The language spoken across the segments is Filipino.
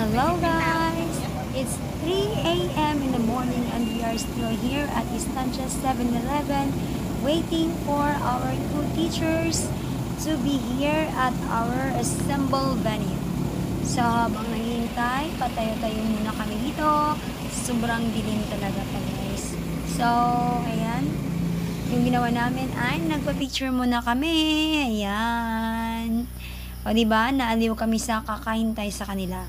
Hello guys! It's 3 a.m. in the morning and we are still here at Estancia 7-Eleven waiting for our two teachers to be here at our assemble venue. So habang naghihintay, patayo-tayo muna kami dito. Sobrang dilim talaga pa guys. So, ayan. Yung ginawa namin ay nagpa-picture muna kami. Ayan. O diba, naaliw kami sa kakahintay sa kanila.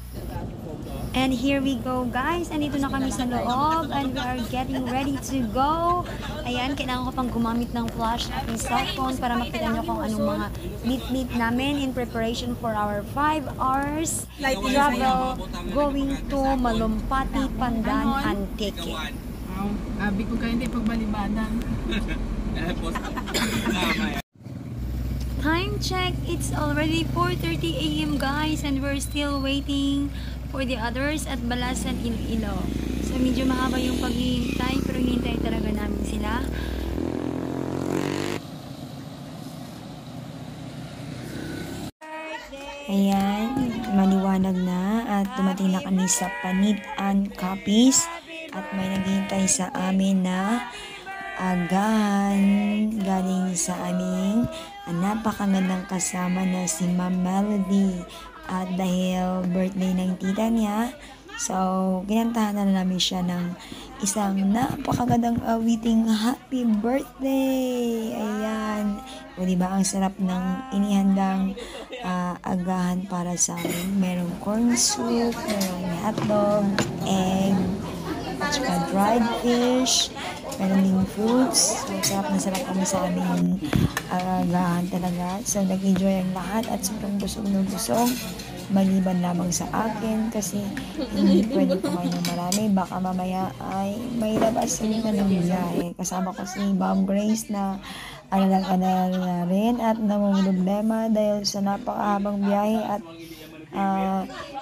And here we go guys. Andito na kami sa loob and we are getting ready to go. Ayan, kailangan ko pang gumamit ng flash at ng cellphone para makita nyo kung anong mga meet namin in preparation for our 5 hours travel going to Malumpati, Pandan, Antique. Abi ko kayo hindi pagbalibadan. Time check, it's already 4:30 a.m. guys and we're still waiting for the others at Balasan, Iloilo. So medyo mahaba yung paghihintay pero hinihintay talaga namin sila. Ayan, maliwanag na at dumating na kami sa Panit and Copies at may naghihintay sa amin na agahan galing sa aming napakagandang kasama na si Ma'am Melody. At dahil birthday ng tita niya, so kinantahan na namin siya ng isang napakagandang awiting happy birthday. Ayan. O diba, ang sarap ng inihandang agahan para sa amin. Merong corn soup, merong hotdog, egg, at saka dried fish, meron ding fruits. So, sarap kami sa aming agahan talaga. So, nag-enjoy ang lahat at sobrang busog na busog. Maliban lamang sa akin kasi hindi pwede kumain ng marami. Baka mamaya ay may labas na ng biyahe. Kasama ko si Ma'am Grace na analang-anal na rin at namumroblema dahil sa napakahabang biyahe at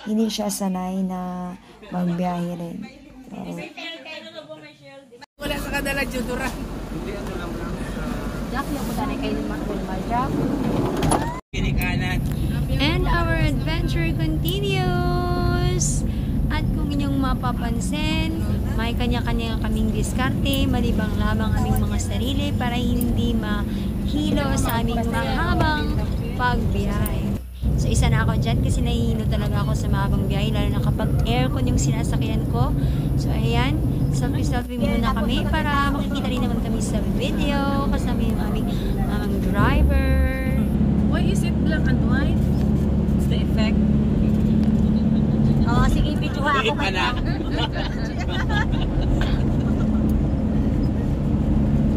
hindi siya sanay na magbiyahe rin. So, wala sa kadala judura. Jack, yung punta na kayo ng Jack. And our adventure continues. At kung inyong mapapansin, may kanya-kanya kaming diskarte, malibang lamang aming mga sarili para hindi mahilo sa aming mahabang pagbiyahe. So isa na ako dyan kasi nahihilo talaga ako sa mahabang biyahe, lalo na kapag aircon yung sinasakyan ko. So ayan, selfie muna kami para makikita rin naman kami sa video kasama yung aming driver. Why is it black and white? It's the effect. Oo, sige, video ako kanya.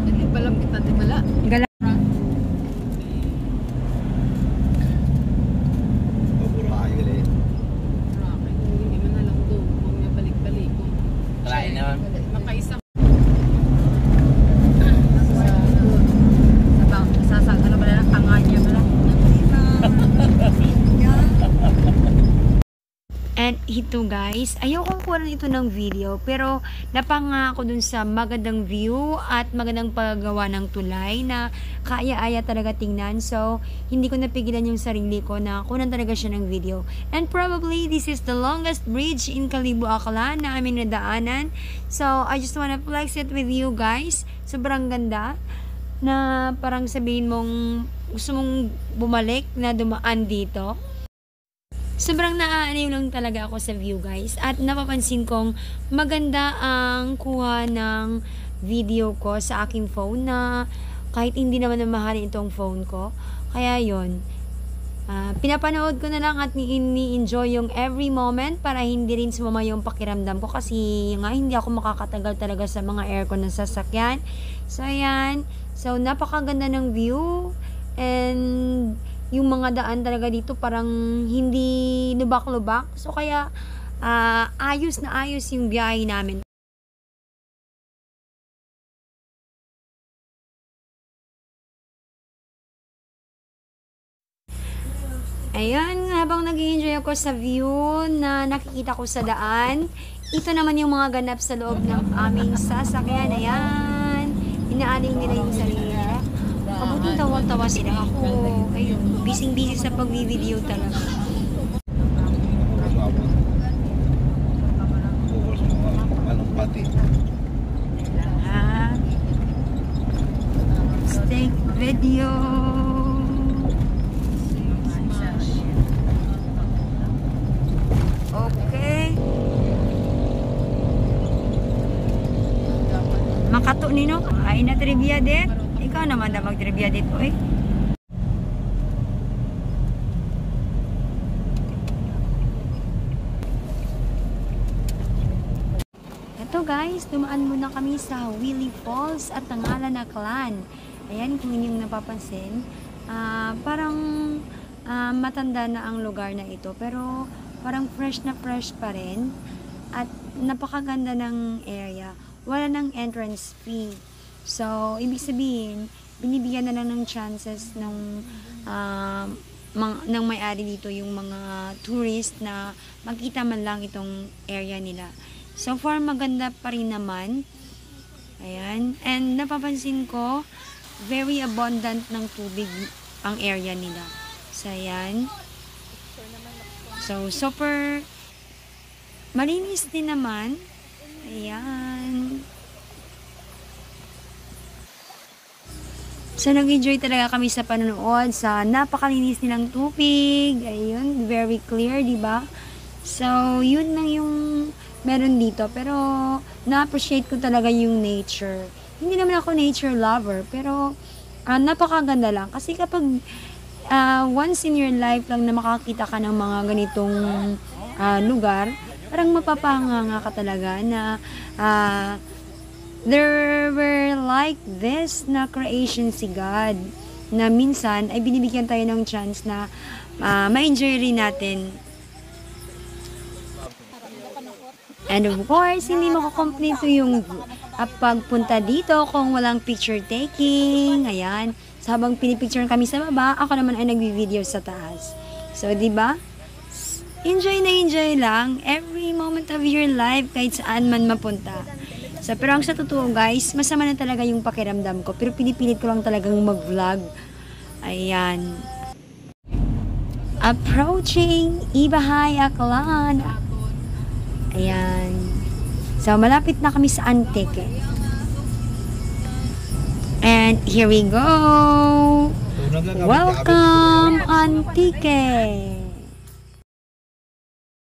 Hindi balam kita, di bala. And ito guys, ayokong kuha ito ng video pero napangako dun sa magandang view at magandang paggawa ng tulay na kaya-aya talaga tingnan. So, hindi ko napigilan yung sarili ko na kunan talaga siya ng video. And probably this is the longest bridge in Kalibo, Aklan na aming nadaanan. So, I just wanna flex it with you guys. Sobrang ganda na parang sabihin mong gusto mong bumalik na dumaan dito. Sobrang naaaniw lang talaga ako sa view guys at napapansin kong maganda ang kuha ng video ko sa aking phone na kahit hindi naman namahalin itong phone ko. Kaya yon, pinapanood ko na lang at ni-enjoy yung every moment para hindi rin sumama yung pakiramdam ko kasi nga hindi ako makakatagal talaga sa mga aircon ng sasakyan. So ayan, so napakaganda ng view and yung mga daan talaga dito parang hindi lubak-lubak. So kaya ayos na ayos yung biyahe namin. Ayan, habang nag-enjoy ako sa view na nakikita ko sa daan, ito naman yung mga ganap sa loob ng aming sasakyan. Ayan, inaaliw nila yung sarili. Kabuting tawa-tawa sila ako. Ayun, busy sa pag-video talaga. kato nino. Ay na trivia dit. Ikaw naman na mag-trivia dit, oy. Ito guys, dumaan muna kami sa Willie Falls at Tangalan na Clan. Ayan, kung inyong napapansin, parang matanda na ang lugar na ito. Pero parang fresh na fresh pa rin. At napakaganda ng area. Wala ng entrance fee. So, ibig sabihin, binibigyan na lang ng chances ng may-ari dito yung mga tourist na makita man lang itong area nila. So far, maganda pa rin naman. Ayan. And napapansin ko, very abundant ng tubig ang area nila. So, ayan. So, super malinis din naman. Ayan. So, nag-enjoy talaga kami sa panonood sa napakalinis nilang tubig. Ayun, very clear, di ba? So, yun lang yung meron dito. Pero, na-appreciate ko talaga yung nature. Hindi naman ako nature lover, pero napakaganda lang. Kasi kapag once in your life lang na makakita ka ng mga ganitong lugar, parang mapapahanga ka talaga na there were like this na creation si God na minsan ay binibigyan tayo ng chance na ma-enjoy rin natin. And of course, hindi makakompleto yung pagpunta dito kung walang picture taking. Ayan. So, habang pinipicture kami sa baba, ako naman ay nagbi-video sa taas. So, di ba? Enjoy na enjoy lang every moment of your life kahit saan man mapunta. So, pero ang sa totoo guys, masama na talaga yung pakiramdam ko. Pero pinipilit ko lang talagang mag-vlog. Ayan. Approaching Ibahay, Aklan. Ayan. So, malapit na kami sa Antique. And here we go. Welcome, Antique.